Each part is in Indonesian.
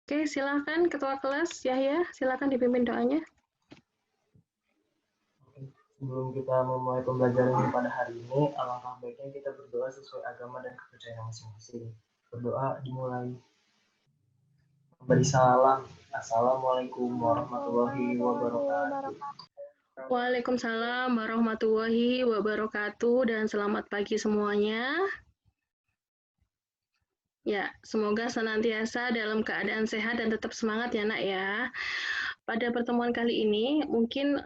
Oke, silakan Ketua Kelas Yahya, silakan dipimpin doanya. Sebelum kita memulai pembelajaran pada hari ini, alangkah baiknya kita berdoa sesuai agama dan kepercayaan masing-masing. Berdoa dimulai. Beri salam. Assalamualaikum warahmatullahi wabarakatuh. Waalaikumsalam warahmatullahi wabarakatuh dan selamat pagi semuanya. Ya, semoga senantiasa dalam keadaan sehat dan tetap semangat ya nak ya. Pada pertemuan kali ini, mungkin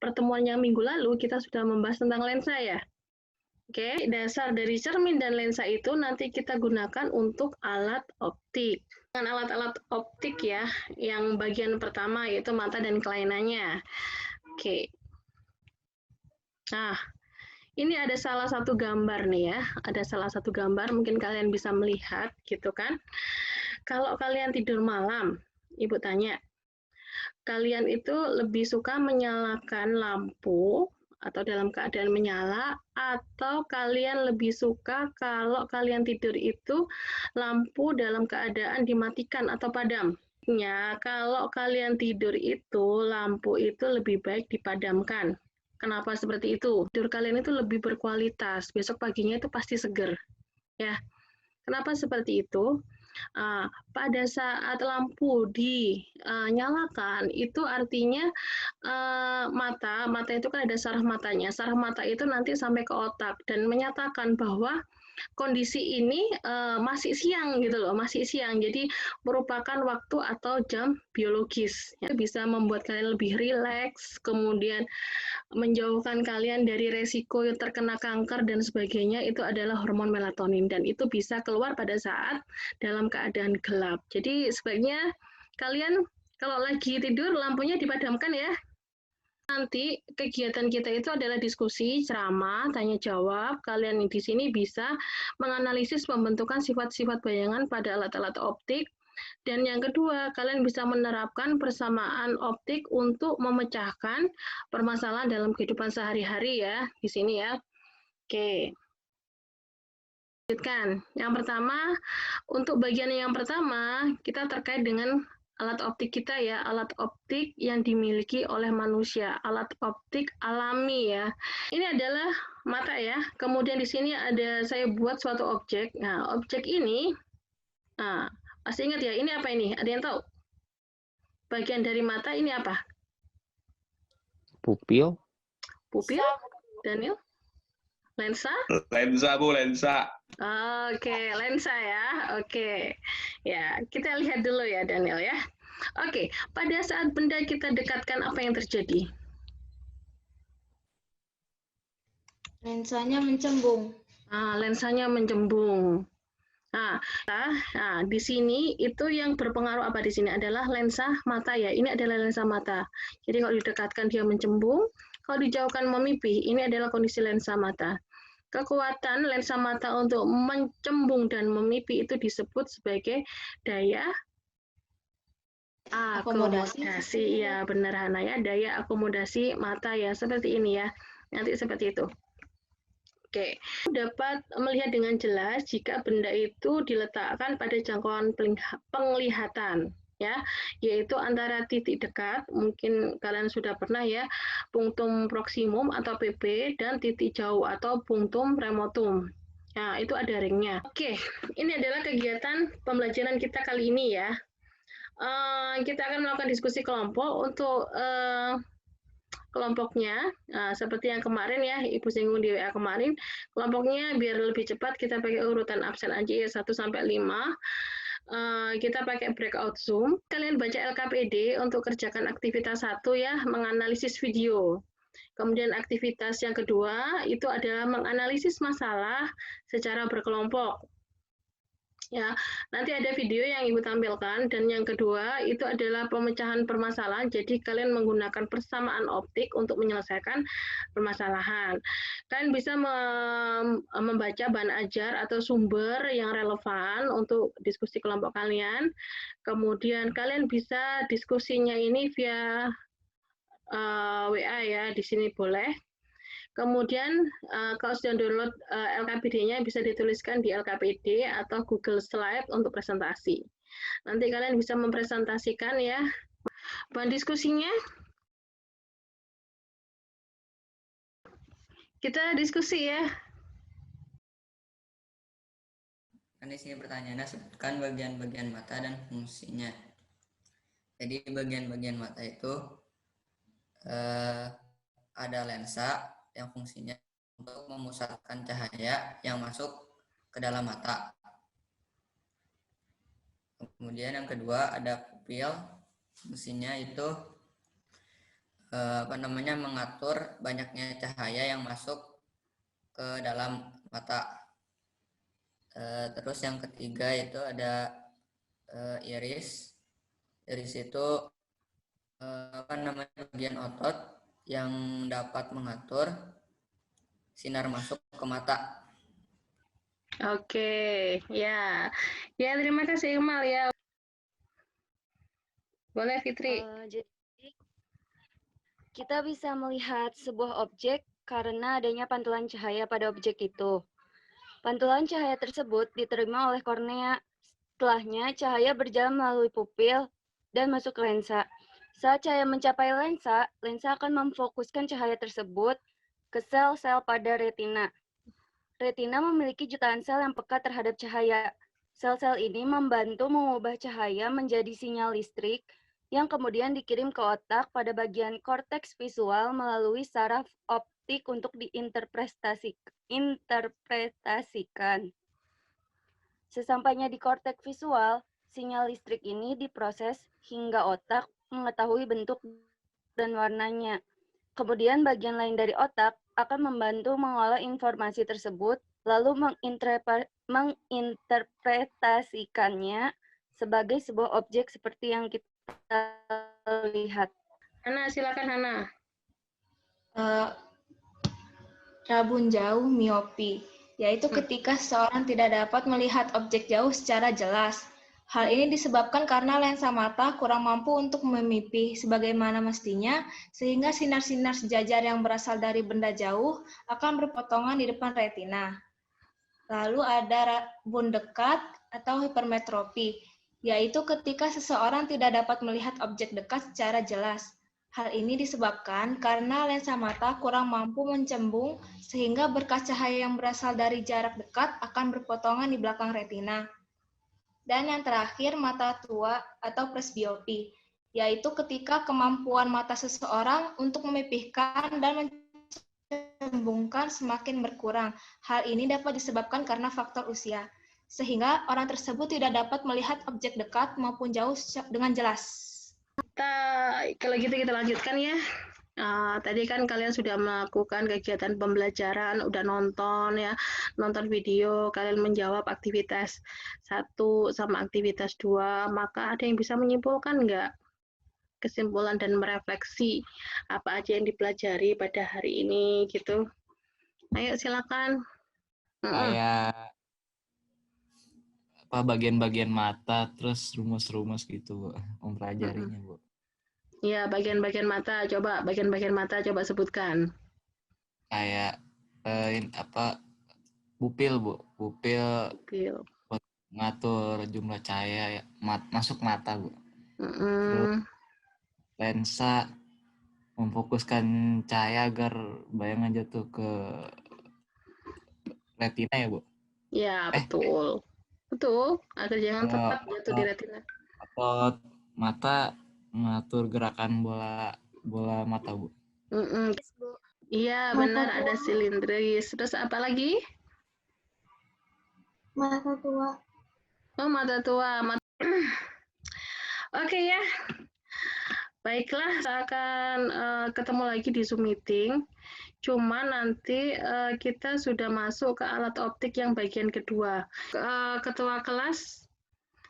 pertemuan yang minggu lalu kita sudah membahas tentang lensa ya. Oke, dasar dari cermin dan lensa itu nanti kita gunakan untuk alat optik. Dengan alat-alat optik ya, yang bagian pertama yaitu mata dan kelainannya. Oke. Nah, ini ada salah satu gambar nih ya, ada salah satu gambar, mungkin kalian bisa melihat gitu kan. Kalau kalian tidur malam, Ibu tanya, kalian itu lebih suka menyalakan lampu atau dalam keadaan menyala, atau kalian lebih suka kalau kalian tidur itu lampu dalam keadaan dimatikan atau padam? Ya, kalau kalian tidur itu lampu itu lebih baik dipadamkan. Kenapa seperti itu? Tidur kalian itu lebih berkualitas, besok paginya itu pasti seger. Ya, kenapa seperti itu? Pada saat lampu dinyalakan, itu artinya mata itu kan ada saraf matanya. Saraf mata itu nanti sampai ke otak dan menyatakan bahwa kondisi ini masih siang gitu loh, masih siang. Jadi merupakan waktu atau jam biologis. Ya, bisa membuat kalian lebih rileks, kemudian menjauhkan kalian dari resiko terkena kanker dan sebagainya. Itu adalah hormon melatonin dan itu bisa keluar pada saat dalam keadaan gelap. Jadi sebaiknya kalian kalau lagi tidur lampunya dipadamkan ya. Nanti kegiatan kita itu adalah diskusi, ceramah, tanya jawab. Kalian di sini bisa menganalisis pembentukan sifat-sifat bayangan pada alat-alat optik. Dan yang kedua, kalian bisa menerapkan persamaan optik untuk memecahkan permasalahan dalam kehidupan sehari-hari ya, di sini ya. Oke. Lanjutkan. Yang pertama, untuk bagian yang pertama, kita terkait dengan alat optik kita ya, alat optik yang dimiliki oleh manusia, alat optik alami ya. Ini adalah mata ya. Kemudian di sini ada saya buat suatu objek. Nah, objek ini, masih ingat ya, ini apa ini? Ada yang tahu? Bagian dari mata ini apa? Pupil. Pupil? Daniel? Lensa? Lensa, Bu, lensa. Oke, lensa ya. Oke. Ya, kita lihat dulu ya, Daniel ya. Oke, pada saat benda kita dekatkan apa yang terjadi? Lensanya mencembung. Lensanya mencembung. Nah, di sini itu yang berpengaruh apa di sini adalah lensa mata ya. Ini adalah lensa mata. Jadi kalau didekatkan dia mencembung, kalau dijauhkan memipih, ini adalah kondisi lensa mata. Kekuatan lensa mata untuk mencembung dan memipih itu disebut sebagai daya akomodasi. Ya, benar Hana ya, daya akomodasi mata ya, seperti ini ya. Nanti seperti itu. Oke, dapat melihat dengan jelas jika benda itu diletakkan pada jangkauan penglihatan ya, yaitu antara titik dekat, mungkin kalian sudah pernah ya, punctum proximum atau PP, dan titik jauh atau punctum remotum. Nah, itu ada ringnya. Oke, ini adalah kegiatan pembelajaran kita kali ini ya. Kita akan melakukan diskusi kelompok untuk kelompoknya, seperti yang kemarin ya, Ibu singgung di WA kemarin, kelompoknya biar lebih cepat kita pakai urutan absen aja ya, 1 sampai 5. Kita pakai breakout Zoom. Kalian baca LKPD untuk kerjakan aktivitas 1 ya, menganalisis video. Kemudian aktivitas yang kedua itu adalah menganalisis masalah secara berkelompok. Ya, nanti ada video yang Ibu tampilkan, dan yang kedua itu adalah pemecahan permasalahan. Jadi kalian menggunakan persamaan optik untuk menyelesaikan permasalahan. Kalian bisa membaca bahan ajar atau sumber yang relevan untuk diskusi kelompok kalian. Kemudian kalian bisa diskusinya ini via WA ya, di sini boleh. Kemudian kalau sudah download LKPD-nya bisa dituliskan di LKPD atau Google Slide untuk presentasi. Nanti kalian bisa mempresentasikan ya. Bahan diskusinya, kita diskusi ya. Kan di sini pertanyaannya, sebutkan bagian-bagian mata dan fungsinya. Jadi bagian-bagian mata itu ada lensa yang fungsinya untuk memusatkan cahaya yang masuk ke dalam mata. Kemudian yang kedua ada pupil, fungsinya itu mengatur banyaknya cahaya yang masuk ke dalam mata. Terus yang ketiga itu ada iris. Iris itu bagian otot yang dapat mengatur sinar masuk ke mata. Oke, ya. Ya, terima kasih Iqmal ya. Boleh Fitri. Jadi kita bisa melihat sebuah objek karena adanya pantulan cahaya pada objek itu. Pantulan cahaya tersebut diterima oleh kornea. Setelahnya, cahaya berjalan melalui pupil dan masuk ke lensa. Saat cahaya mencapai lensa, lensa akan memfokuskan cahaya tersebut ke sel-sel pada retina. Retina memiliki jutaan sel yang peka terhadap cahaya. Sel-sel ini membantu mengubah cahaya menjadi sinyal listrik yang kemudian dikirim ke otak pada bagian korteks visual melalui saraf optik untuk diinterpretasikan. Sesampainya di korteks visual, sinyal listrik ini diproses hingga otak mengetahui bentuk dan warnanya. Kemudian bagian lain dari otak akan membantu mengolah informasi tersebut, lalu menginterpretasikannya sebagai sebuah objek seperti yang kita lihat. Hana, silakan Hana. Rabun jauh miopi, yaitu ketika seseorang tidak dapat melihat objek jauh secara jelas. Hal ini disebabkan karena lensa mata kurang mampu untuk memipih sebagaimana mestinya, sehingga sinar-sinar sejajar yang berasal dari benda jauh akan berpotongan di depan retina. Lalu ada rabun dekat atau hipermetropi, yaitu ketika seseorang tidak dapat melihat objek dekat secara jelas. Hal ini disebabkan karena lensa mata kurang mampu mencembung, sehingga berkas cahaya yang berasal dari jarak dekat akan berpotongan di belakang retina. Dan yang terakhir, mata tua atau presbiopi, yaitu ketika kemampuan mata seseorang untuk memipihkan dan mencembungkan semakin berkurang. Hal ini dapat disebabkan karena faktor usia, sehingga orang tersebut tidak dapat melihat objek dekat maupun jauh dengan jelas. Kalau gitu kita lanjutkan ya. Tadi kan kalian sudah melakukan kegiatan pembelajaran, udah nonton ya, nonton video, kalian menjawab aktivitas 1 sama aktivitas 2, maka ada yang bisa menyimpulkan nggak? Kesimpulan dan merefleksi apa aja yang dipelajari pada hari ini gitu. Ayo silakan. Kayak bagian-bagian mata, terus rumus-rumus gitu, Bu, mempelajarinya, Bu. Ya, bagian-bagian mata, coba sebutkan. Kayak pupil, Bu. Pupil buat ngatur jumlah cahaya masuk mata, Bu. Terus lensa memfokuskan cahaya agar bayangan jatuh ke retina ya, Bu? Ya, betul. Betul, agar jangan tetap jatuh di retina. Otot mata mengatur gerakan bola mata, Bu. Iya, benar, ada silindris. Terus apa lagi? Mata tua. Oh, mata tua. Oke ya. Baiklah, saya akan ketemu lagi di Zoom meeting. Cuma nanti kita sudah masuk ke alat optik yang bagian kedua. Ketua kelas,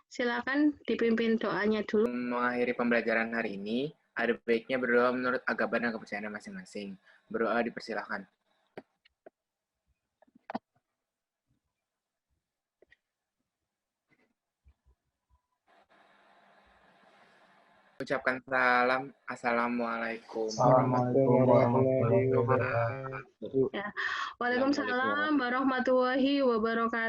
silakan dipimpin doanya dulu. Mengakhiri pembelajaran hari ini, ada baiknya berdoa menurut agama dan kepercayaan masing-masing. Berdoa dipersilahkan. Ucapkan salam. Assalamualaikum warahmatullahi wabarakatuh. Waalaikumsalam warahmatullahi wabarakatuh.